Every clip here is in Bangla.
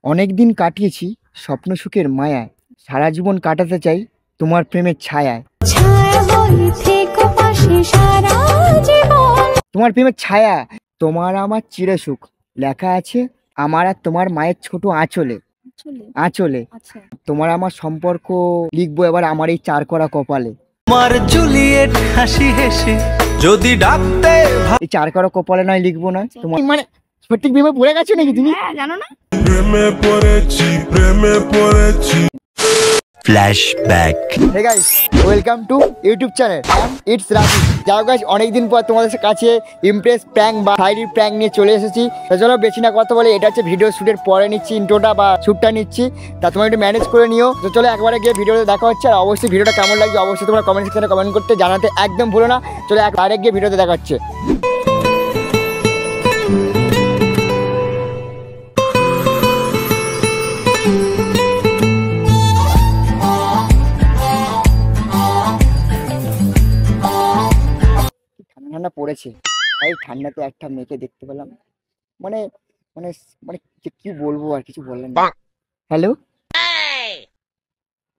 অনেক দিন কাটিয়েছি স্বপ্ন সুখের মায়ায়, সারা জীবন কাটাতে চাই তোমার প্রেমের ছায়ায়। তোমার প্রেমের ছায়া, তোমার আমার চিরসুখ লেখা আছে আমার আর তোমার মায়ের ছোট আঁচলে। আঁচলে তোমার আমার সম্পর্ক লিখবো এবার আমার এই চার করা কপালে। তোমার জুলিয়েট হাসি হেসে যদি ডাকতে এই চার করা কপালে নয় লিখবো না তোমার, মানে সঠিক ভেবে পড়ে গেছো নাকি তুমি? জানো না, প্রেমে পড়েছি। Flashback. Hey guys, welcome to YouTube channel it's Rafi. যাও গাইস, অনেকদিন পর তোমাদের কাছে ইমপ্রেস প্র্যাঙ্ক বা সাইডি প্র্যাঙ্ক নিয়ে চলে এসেছি। তো চলো বেশি না কথা বলে, এটা হচ্ছে ভিডিও শ্যুটের পরে নিচ্ছি, ইন্ট্রোটা বা শ্যুটটা নিচ্ছি, তা তোমরা একটু ম্যানেজ করে নিও। তো চলো একবারে গিয়ে ভিডিওতে দেখা হচ্ছে। আর অবশ্যই ভিডিওটা কেমন লাগছে অবশ্যই তোমরা কমেন্ট সেকশনে কমেন্ট করতে জানাতে একদম ভুলো না। চলো ডাইরেক্ট গিয়ে ভিডিওতে দেখা হচ্ছে। ঠান্ডা পড়েছে, এই ঠান্ডাতে একটা মেয়েকে দেখতে পেলাম, মানে মানে মানে কি বলবো, আর কিছু বললেন না। হ্যালো,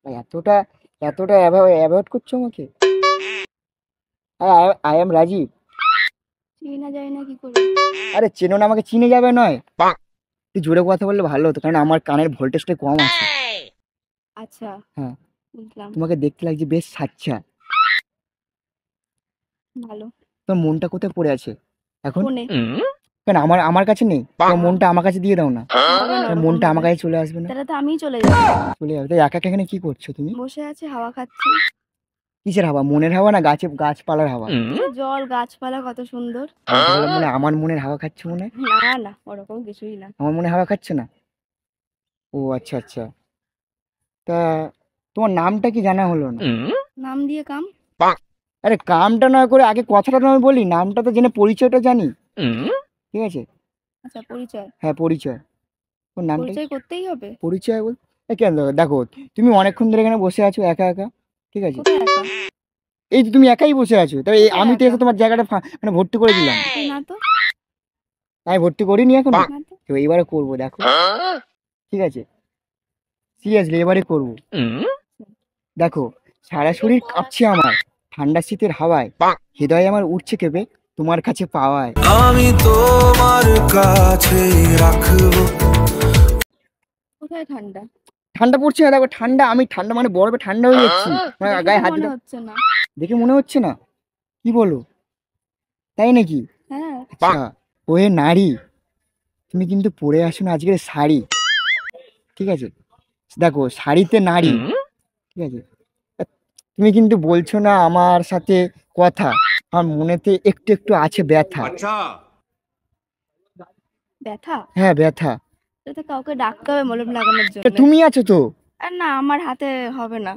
এতটা এতটা অ্যাভয়েড করছো আমাকে? I am Rajib. চিনা যায় না কি করে? আরে চেনো না আমাকে, চিনে যাবে নয়, একটু জোরে কথা বললে ভালো হতো, কারণ আমার কানের ভোল্টেজটা কম আছে। আচ্ছা, হ্যাঁ, বুঝলাম। তোমাকে দেখতে লাগছে বেশ সাচ্চা। ভালো। তোমার মনটা কোথায় পড়ে আছে এখন? ফোনে। কেন আমার কাছে নেই? তোমার মনটা আমার কাছে দিয়ে দাও না, হবে না, ওরকম মনটা হবে। আমার কাছে চলে আসবে না? তাহলে তো আমিই চলে যাব। চলে যাবে। তাই একা একা এখানে কি করছো তুমি? বসে আছে, হাওয়া খাচ্ছি। কিসের হাওয়া? মনের হাওয়া না গাছপালার হাওয়া? জল, গাছপালা কত সুন্দর। মানে আমার মনের হাওয়া খাচ্ছে মনে হয়? না না, ওরকম কিছুই না। আমার মনে হাওয়া খাচ্ছে না? ও আচ্ছা আচ্ছা। তা তোমার নামটা কি জানা হলো না? নাম দিয়ে কাম। আরে কামটা না করে আগে কথাটা নয় বলি, নামটা তো জেনে পরিচয়টা জানি। ঠিক আছে, আচ্ছা, পরিচয়। হ্যাঁ পরিচয়। ওর নামটা পরিচয় করতেই হবে। পরিচয় বল। কেন দেখো, তুমি অনেকক্ষণ ধরে এখানে বসে আছো একা একা, ঠিক আছে? কোথায় একা? এই তো তুমি একাই বসে আছো, তবে আমি তো একা? এসে তোমার জায়গাটা মানে ভর্তি করে দিলাম। তুই না তো। আমি ভর্তি করিনি এখন, না তো। তো এবারে করবো দেখো, ঠিক আছে? সিরিয়াসলি এবারে করবো। দেখো, সারা শরীর কাঁপছে আমার ঠান্ডা শীতের হাওয়ায়, হৃদয় আমার উঠছে কেঁপে তোমার কাছে পাওয়ায়। আমি তোমার কাছে রাখবো। কোথায় ঠান্ডা? ঠান্ডা পড়ছে না, দেখো ঠান্ডা, আমি ঠান্ডা মানে বরফে ঠান্ডা হয়ে যাচ্ছি, মানে দেখে গায়ে তো হাত মনে দিতে হচ্ছে না। দেখে মনে হচ্ছে না? কি বলো, তাই নাকি? হ্যাঁ। আচ্ছা, ওহে নারী, তুমি কিন্তু পরে আসো না আজকের শাড়ি, ঠিক আছে? দেখো শাড়িতে নারী, ঠিক আছে? তুমি কিন্তু বলছো না আমার সাথে কথা, আমার মনেতে একটু একটু আছে ব্যথা। ব্যথা? হ্যাঁ ব্যথা। তো কাউকে ডাকতে হবে মলম লাগানোর তা জন্য। তুমি আছো তো? আর না, আমার হাতে হবে না।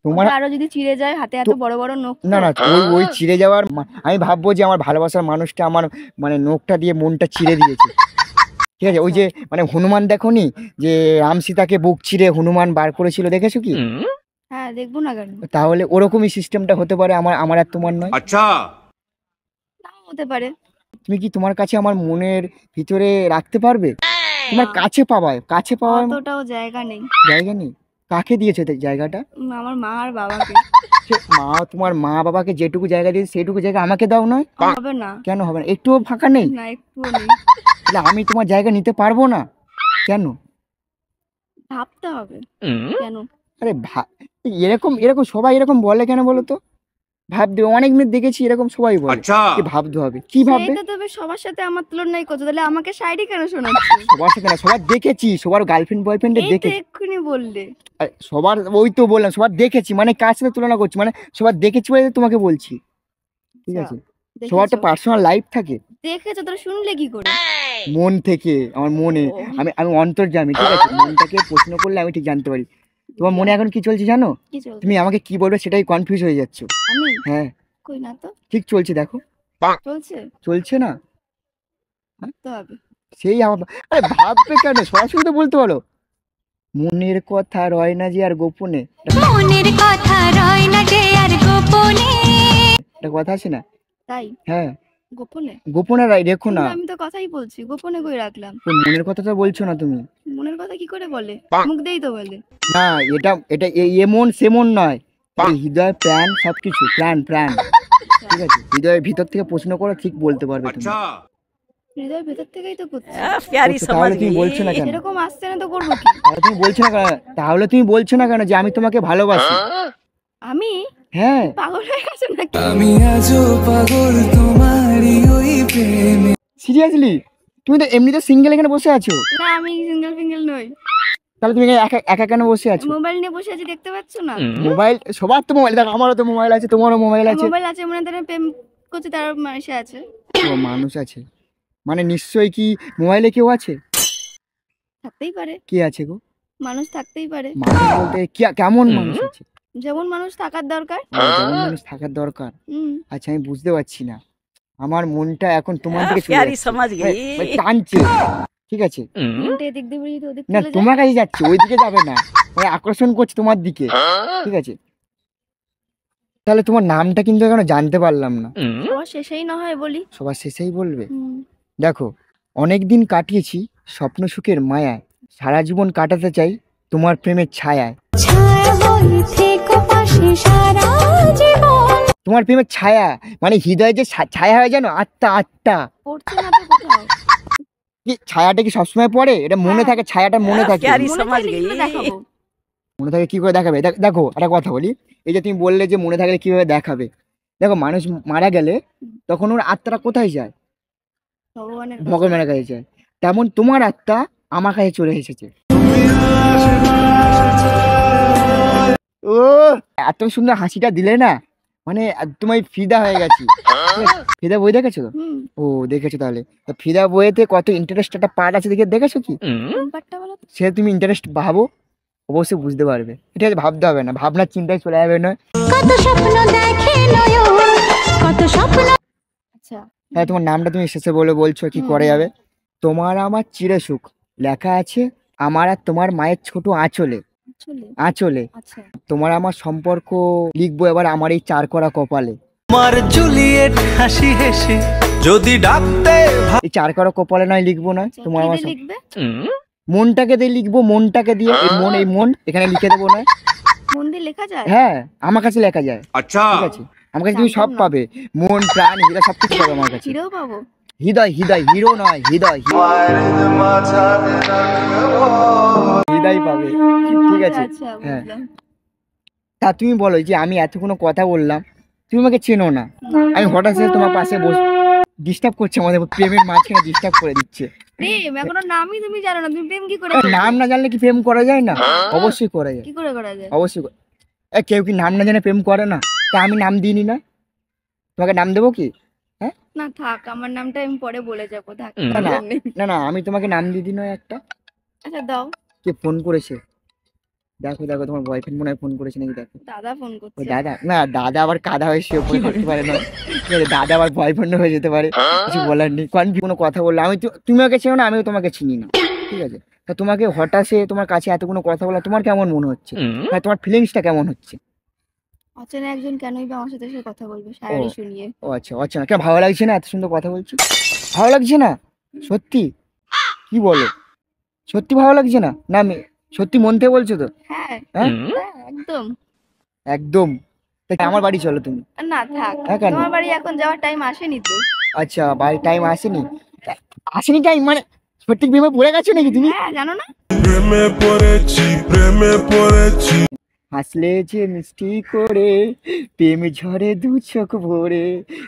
তোমার আরো যদি চিড়ে যায়, হাতে এত বড় বড় নখ। না না, ওই চিড়ে যাওয়ার আমি ভাববো যে আমার ভালোবাসার মানুষটা আমার মানে নখটা দিয়ে মনটা চিড়ে দিয়েছে, ঠিক আছে? ওই যে মানে হনুমান দেখোনি, যে রাম সীতাকে বুক চিড়ে হনুমান বার করেছিল, দেখেছো কি? হ্যাঁ, দেখবো না কেন? তাহলে ওরকমই সিস্টেমটা হতে পারে আমার আর তোমার নয়? আচ্ছা, নাও হতে পারে। তুমি কি তোমার কাছে আমার মনের ভিতরে রাখতে পারবে? তোমার কাছে পাওয়ার অতটাও জায়গা নেই। জায়গা নেই? কাকে দিয়েছো জায়গাটা? আমার মা আর বাবাকে। তোমার মা বাবাকে যেটুকু জায়গা দিয়েছে সেইটুকু জায়গা আমাকে দাও নয়? হবে না। কেন হবে না? একটুও ফাঁকা নেই? না, একটুও নেই। তাহলে আমি তোমার জায়গা নিতে পারবো না কেন? ভাবতে হবে। কেন? আরে এরকম এরকম সবাই এরকম বলে কেন বলো তো? ভাবতে অনেক মেয়ে দেখেছি এরকম সবাই বলে, কি ভাবতে হবে, কি ভাববে? সেটা তবে সবার সাথে আমার তুলনাই করছো, তাহলে আমাকে শাড়ি কেন শোনাচ্ছিস? সবার সাথে না, সবার দেখেছি, সবার গার্লফ্রেন্ড বয়ফ্রেন্ডে এই তো দেখেছি। এক্ষুনি বললে। আরে সবার, ওই তো বললাম সবার দেখেছি, মানে কার সাথে তুলনা করছি, মানে সবার দেখেছি বলে তোমাকে বলছি, ঠিক আছে? সবার তো পার্সোনাল লাইফ থাকে। দেখেছো, তোরা শুনলে কি করে? মন থেকে, আমার মনে, ও। আমি অন্তর্যামী, ঠিক আছে? মনটাকে প্রশ্ন করলে আমি ঠিক জানতে পারি। তোমার মনে এখন কি চলছে জানো? কি চলছে? তুমি আমাকে কি বলবে সেটাই কনফিউজ হয়ে যাচ্ছ। আমি হ্যাঁ কই না তো। ঠিক চলছে, দেখো চলছে চলছে না? তো হবে। সেই আমার আরে ভাববে কেন, সরাসরি তো বলতে পারো। মনের কথা রয় না যে আর গোপনে, মনের কথা রয় না যে আর গোপনে। একটা কথা আছে না? তাই? হ্যাঁ, গোপনে? গোপনে রেখো না। কিন্তু আমি তো কথাই বলছি, গোপনে কই রাখলাম? তো মনের কথাটা বলছো না তুমি। মনের কথা কি করে বলে? মুখ দিয়েই তো বলে। না, এটা এটা এমন সেমন নয়, এই হৃদয় প্রাণ সবকিছু, প্রাণ প্রাণ। ঠিক আছে, হৃদয়ের ভিতর থেকে প্রশ্ন করে ঠিক বলতে পারবে তুমি। হৃদয়ের ভেতর থেকেই তো করছি। प्यारी করছো, समझ তাহলে তুমি गई। বলছো না কেন? এরকম আসছে না তো করবো কি? তাহলে তুমি বলছো না কেন যে আমি তোমাকে ভালোবাসি? আমি হ্যাঁ, পাগল হয়ে গেছে নাকি? সিরিয়াসলি তুমি তো এমনিতে সিঙ্গেল এখানে বসে আছো, না, আমি সিঙ্গেল ফিঙ্গেল নই। তাহলে তুমি একা একা কেন বসে আছো? মোবাইল নিয়ে বসে আছি, দেখতে পাচ্ছ না? মোবাইল, সবার তো মোবাইল, দেখো আমারও তো মোবাইল আছে, তোমারও মোবাইল আছে। মোবাইল আছে মনে তারা প্রেম করছে, তার মানুষ আছে। ও, মানুষ আছে মানে নিশ্চয়ই কি মোবাইলে কেউ আছে? থাকতেই পারে, কে আছে গো? মানুষ থাকতেই পারে। মানুষ বলতে কেমন মানুষ আছে? যেমন মানুষ থাকার দরকার। যেমন মানুষ থাকার দরকার। হুম। আচ্ছা, আমি বুঝতে পারছি না, আমার মনটা এখন তোমার দিকে চলে प्यारी যাচ্ছে, समझ মানে गई। টানছে। ঠিক আছে, মনটা এদিক দিয়ে বেরিয়ে তো ওদিক না চলে যায়। তোমার কাছে যাচ্ছে, ওইদিকে যাবে না, মানে আকর্ষণ করছে তোমার দিকে। ঠিক আছে, তাহলে তোমার নামটা কিন্তু এখনো জানতে পারলাম না। সবার শেষেই না হয় বলি। সবার শেষেই বলবে? হুম। দেখো, অনেক দিন কাটিয়েছি স্বপ্ন সুখের মায়ায়, সারা জীবন কাটাতে চাই তোমার প্রেমের ছায়ায়। তোমার প্রেমের ছায়া মানে হৃদয়ে যে ছায়া হয়, জানো, আত্মা আত্মা। পড়ছে না তো কোথাও। কি ছায়াটা কি সবসময় পড়ে? এটা মনে হ্যাঁ। থাকে, ছায়াটা মনে থাকে। प्यारी মনে समझ থাকলে কি করে गई। দেখাবো? মনে থাকে কি করে দেখাবে? দেখো একটা কথা বলি, এই যে তুমি বললে যে মনে থাকলে কিভাবে দেখাবে, দেখো মানুষ মারা গেলে তখন ওর আত্মাটা কোথায় যায়? ভগবানের কাছে। ভগবানের কাছে যায়। তেমন তোমার আত্মা আমার কাছে চলে এসেছে। ও, এত সুন্দর হাসিটা দিলে না, মানে একদমই ফিদা হয়ে গেছি। ফিদা বই দেখেছো তো? হুম। ও, দেখেছো তাহলে। তো ফিদা বইয়েতে কত ইন্টারেস্ট একটা পার্ট আছে, দেখেছো কি? নাম্বারটা বলো তো। সে তুমি ইন্টারেস্ট ভাবো, অবশ্যই বুঝতে পারবে। এটা ভাবতে হবে না, ভাবনার চিন্তায় চলে যাবে না। আচ্ছা। হ্যাঁ, তোমার নামটা তুমি শেষে বলছো কি করে যাবে? তোমার আমার চিরসুখ লেখা আছে আমার আর তোমার মায়ের ছোট আঁচলে, চলে। আঁচলে। আচ্ছা। তোমার আমার সম্পর্ক লিখবো এবার আমার এই চার করা কপালে। তোমার জুলিয়েট হাসি হেসে যদি ডাকতে এই চার করা কপালে নয় লিখবো না, আচ্ছা, তোমার কি আমার দিয়ে লিখবে? মনটাকে দিয়ে লিখবো, মনটাকে দিয়ে, এই মন এখানে লিখে দেবো না। মন দিয়ে লেখা যায়? হ্যাঁ, আমার কাছে লেখা যায়। ঠিক আছে, আমার কাছে তুমি সব জানতাম না। পাবে, মন প্রাণ হৃদয় সবকিছু পাবে আমার কাছে। হিরো পাবো? হৃদয়, হিরো নয়, হৃদয় হৃদয় পাবে। ঠিক আছে, আচ্ছা, হ্যাঁ। বুঝলাম। তা তুমি বলো যে আমি এতক্ষণ কথা বললাম, তুমি আমাকে চেনো না, না। আমি হঠাৎ করে তোমার পাশে ডিস্টার্ব করছে, আমাদের প্রেমের মাঝখানে ডিস্টার্ব করে দিচ্ছে। প্রেম এখনো নামই তুমি জানো না, তুমি প্রেম কি করে আরে করবে? নাম না জানলে কি প্রেম করা যায় না? অবশ্যই করা যায়, কি করে করা যায়? অবশ্যই কেউ কি নাম না জানে প্রেম করে না? তা আমি নাম দিইনি না, তোমাকে নাম দেবো কি? হ্যাঁ, না থাক, আমার নামটা আমি পরে বলে যাবো, থাক। না না দরকার নেই। না না, আমি তোমাকে নাম দিয়ে দিই নয় একটা। আচ্ছা দাও। কে ফোন করেছে? দেখো দেখো, তোমার বয়ফ্রেন্ড মনে হয় ফোন করেছে নাকি, দেখো। দাদা ফোন ওই করছে। দাদা না, দাদা আবার কাদা হয়ে সে উপরে থাকতে পারে না, ঠিক আছে, দাদা আবার বয়ফ্রেন্ড হয়ে যেতে পারে, কিছু বলার নেই। কোনো কথা বললে তুমি ওকে চেনো না, আমিও তোমাকে চিনি না, ঠিক আছে। তা তোমাকে হঠাৎ সে তোমার কাছে এতগুলো কথা বলা তোমার কেমন মনে হচ্ছে? মানে তোমার ফিলিংসটা কেমন হচ্ছে? অচেনা একজন কেনই বা আমার সাথে এসে কথা বলবে শায়রি শুনিয়ে? ও আচ্ছা, আচ্ছা, না কেন ভালো লাগছে না? এত সুন্দর কথা বলছি, ভালো লাগছে না? সত্যি কি বলো, সত্যি ভালো লাগছে না? না আমি সত্যি মন থেকে বলছো তো? হ্যাঁ। হ্যাঁ, হ্যাঁ, একদম। একদম। তা আমার বাড়ি চলো তুমি। না থাক, হ্যাঁ, কেন? তোমার বাড়ি এখন যাওয়ার টাইম আসেনি তো। আচ্ছা, বাড়ির টাইম আসেনি? আসেনি টাইম মানে সত্যি প্রেমে পড়ে গেছো নাকি তুমি? হ্যাঁ, জানো না? হাসলে যে মিষ্টি করে প্রেম ঝরে দু চোখ ভরে,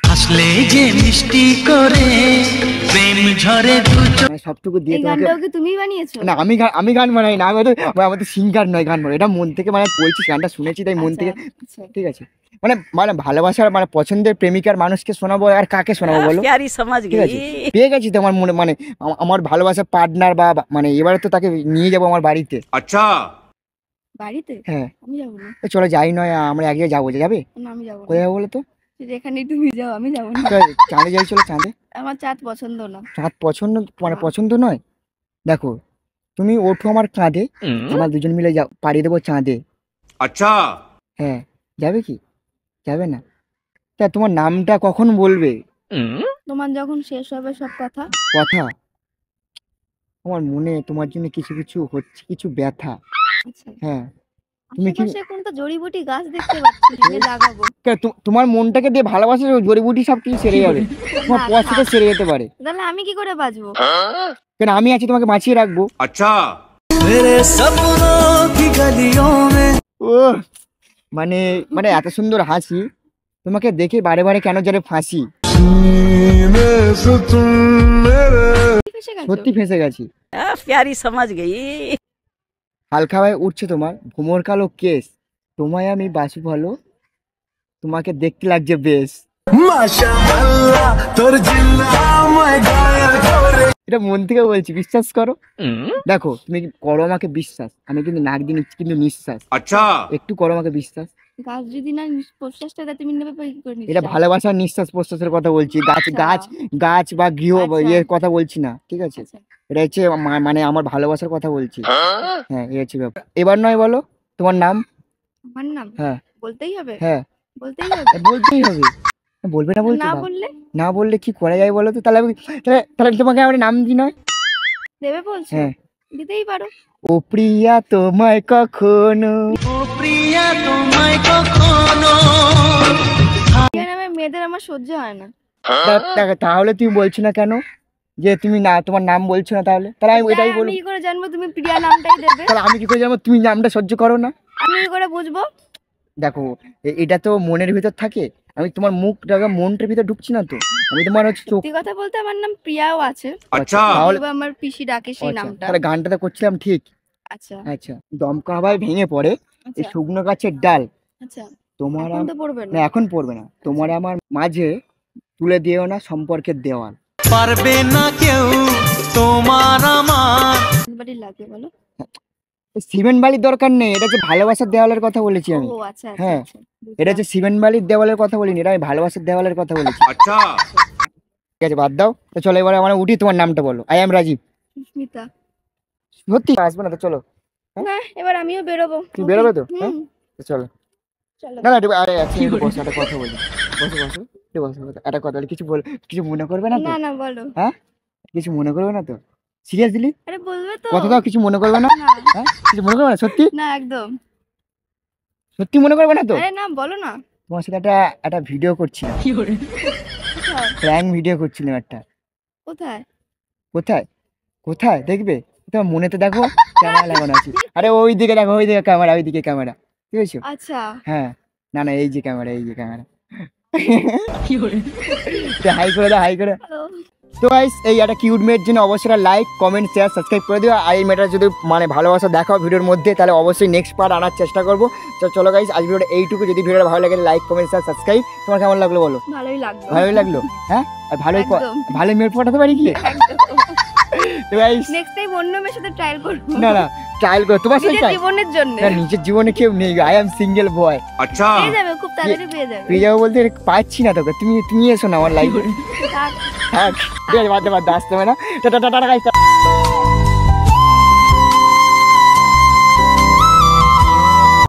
হাসলে যে মিষ্টি করে প্রেম ঝরে দু চোখ। মানে সবটুকু দিয়ে এই তোমাকে। গানটাও কি তুমিই বানিয়েছো? না, আমি গান বানাই না, আমাদের সিঙ্গার নয়, গান বানাই, এটা মন থেকে মানে বলছি, গানটা শুনেছি তাই মন আচ্ছা, থেকে। আচ্ছা। ঠিক আছে, মানে মানে ভালোবাসার মানে পছন্দের প্রেমিকার মানুষকে শোনাবো আর কাকে শোনাবো বলো? प्यारी समझ ঠিক আছে, गई। পেয়ে গেছি তো আমার মনে, মানে আমার ভালোবাসার পার্টনার বা মানে এবারে তো তাকে নিয়ে যাবো আমার বাড়িতে। বাড়িতে? হ্যাঁ, আমি যাবো না। তো চলো যাই, নয় আমরা এক জায়গায় যাবো, যাবে? না, আমি যাবো না। কোথায় যাবো বলো তো? যেখানেই তুমি যাও আমি যাবো না। তো চাঁদে যাই, চলো চাঁদে। আমার চাঁদ পছন্দ না। চাঁদ পছন্দ মানে না। পছন্দ নয়? দেখো, তুমি ওঠো আমার কাঁধে, আমরা দুজন মিলে পাড়িয়ে দেবো চাঁদে। আচ্ছা, হ্যাঁ, যাবে কি? যাবে না? তা তোমার নামটা কখন বলবে? তোমার যখন শেষ হবে সব কথা। কথা আমার মনে তোমার জন্য কিছু কিছু হচ্ছে, কিছু ব্যথা। আচ্ছা, হ্যাঁ তুমি কি আশেপাশে এখন তো জড়িবুটি গাছ দেখতে পাচ্ছি, যে লাগাবো। তোমার মনটাকে দিয়ে ভালোবাসা জড়িবুটি সব কিছু সেরে যাবে, তোমার না, পয়সাটা থাক। সেরে যেতে পারে। তাহলে আমি কি করে বাঁচবো? কেন আমি আছি তোমাকে বাঁচিয়ে রাখবো। अच्छा ও মানে মানে এত সুন্দর হাসি, তোমাকে দেখে বারে বারে কেন জানে ফাঁসি। ফেসে গেছো? সত্যি ফেঁসে গেছি। प्यारी समझ गई। হালকা হয়ে উঠছে তোমার ভোমর কালো কেস, তোমায় আমি বাসি ভালো, তোমাকে দেখতে লাগছে বেশ। এটা মন থেকে বলছি, বিশ্বাস করো। দেখো তুমি করো আমাকে বিশ্বাস, আমি কিন্তু নাক দিয়ে নিচ্ছি কিন্তু নিঃশ্বাস, अच्छा একটু করো আমাকে বিশ্বাস। গাছ যদি না প্রশ্বাসটা দেয়, তুমি নেবে কি করে এটা নিঃশ্বাস? ভালোবাসার নিঃশ্বাস প্রশ্বাসের কথা বলছি, গাছ আচ্ছা। গাছ গাছ বা গৃহ বা আচ্ছা। ইয়ের কথা বলছি না, ঠিক আছে? আচ্ছা, এটা হচ্ছে মানে আমার ভালোবাসার কথা বলছি। হ্যাঁ এই হচ্ছে ব্যাপার। এবার নয় বলো তোমার নাম। আমার নাম হ্যাঁ বলতেই হবে? হ্যাঁ বলতেই হবে? বলতেই হবে। বলবে না বলতে না দাও। বললে না বললে কি করা যায় বলো তো? তাহলে তাহলে তাহলে তোমাকে আমার নাম দিই নয়। দেবে বলছো? হ্যাঁ। দিতেই পারো। ও প্রিয়া তোমায় কখনো। ओ प्रिया तुम्हें कखनो প্রিয়া নামে মেয়েদের আমার সহ্য হয় না। তাহলে তুমি বলছো না কেন যে তুমি না তোমার নাম বলছো না? তাহলে তাহলে আমি এটাই আমি বলবো। কি করে জানবো তুমি প্রিয়া নামটাই দেবে? তাহলে আমি কি করে জানবো তুমি নামটা সহ্য করো না? আমি কি করে বুঝবো? দেখো এটা তো মনের ভিতর থাকে, আমি তোমার মুখ মনটার ভিতর ঢুকছি না তো, আমি তোমার হচ্ছে চোখ। সত্যি কথা বলতে আমার নাম প্রিয়াও আছে, अच्छा তাহলে তবে আমার পিসি ডাকে সেই আচ্ছা, নামটা। তাহলে গানটা তো করছিলাম ঠিক। আচ্ছা আচ্ছা দমকা হাওয়ায় ভেঙে পড়ে এই আচ্ছা শুকনো গাছের ডাল, আচ্ছা, তোমার এখন তো পড়বে না না। এখন পড়বে না, তোমার আমার মাঝে তুলে দিও না সম্পর্কের দেওয়াল। পারবে না কেউ তোমার আমার বাড়ি লাগবে বলো? সিমেন্ট বালির দরকার নেই, এটা হচ্ছে ভালোবাসার দেওয়ালের কথা বলেছি আমি। ও আচ্ছা আচ্ছা হ্যাঁ, আচ্ছা, বুঝলাম। এটা হচ্ছে সিমেন্ট বালির দেওয়ালের কথা বলিনি, এটা আমি ভালোবাসার দেওয়ালের কথা বলেছি। अच्छा ঠিক আছে বাদ দাও তো, চলো এবারে আমার উঠি, তোমার নামটা বলো। I am Rajeev. সুস্মিতা। সত্যি আসবে না তো? চলো না, এবার আমিও বেরোবো। তুমি বেরোবে তো? হুম, হ্যাঁ তো চলো। চলো। না না একটু আরে এক সেকেন্ড বসো, একটা কথা বলি। বসো বসো একটু বসো, একটা কথা বলি, কিছু বল, কিছু মনে করবে না তো? না না বলো। হ্যাঁ কিছু মনে করবে না তো? সিরিয়াসলি আরে বলবে তো? কথা দাও, কিছু মনে করবে না? না হ্যাঁ কিছু মনে করবে না? সত্যি না একদম। সত্যি মনে করবে না তো? আরে না বলো না। তোমার সাথে একটা একটা ভিডিও করছিলাম, কোথায়? প্র্যাঙ্ক ভিডিও করছিলাম একটা। কোথায়? কোথায় কোথায় দেখবে? তোমার মনে তো দেখো ক্যামেরা লাগানো আছে। আরে ওই দিকে দেখো, ওই দিকে ক্যামেরা, ওই দিকে ক্যামেরা, ঠিক আছে? আচ্ছা হ্যাঁ না না এই যে ক্যামেরা, এই যে ক্যামেরা। হাই করে দাও, হাই করে। হ্যালো। তো গাইস এই একটা কিউট মেয়ের জন্য অবশ্যই লাইক কমেন্ট শেয়ার সাবস্ক্রাইব করে দিও। আর এই মেয়েটা যদি মানে ভালোবাসা দেখাও ভিডিওর মধ্যে, তাহলে অবশ্যই নেক্সট পার্ট আনার চেষ্টা করবো। তো চলো গাইস আজ ভিডিওটা এইটুকু। যদি ভিডিওটা ভালো লাগে লাইক কমেন্ট শেয়ার সাবস্ক্রাইব। তোমার কেমন লাগলো বলো? ভালোই লাগলো। ভালোই লাগলো? হ্যাঁ আর ভালোই একদম। ভালোই মেয়ে পাঠাতে পারি কি? তো গাইস নেক্সট টাইম অন্য মেয়ের সাথে ট্রায়াল করব। না না ট্রায়াল করো তোমার সাথে নিজের জীবনের জন্য। না, নিজের জীবনে কেউ নেই, আই এম সিঙ্গেল বয়। अच्छा পেয়ে যাবে, খুব তাড়াতাড়ি পেয়ে যাবে। পেয়ে যাবো বলতে পাচ্ছি না তোকে, তুমি তুমি এসো না আমার লাইফে। থাক। হ্যাঁ ঠিক আছে বাদ দে আসতে হবে না। Tata tata guys.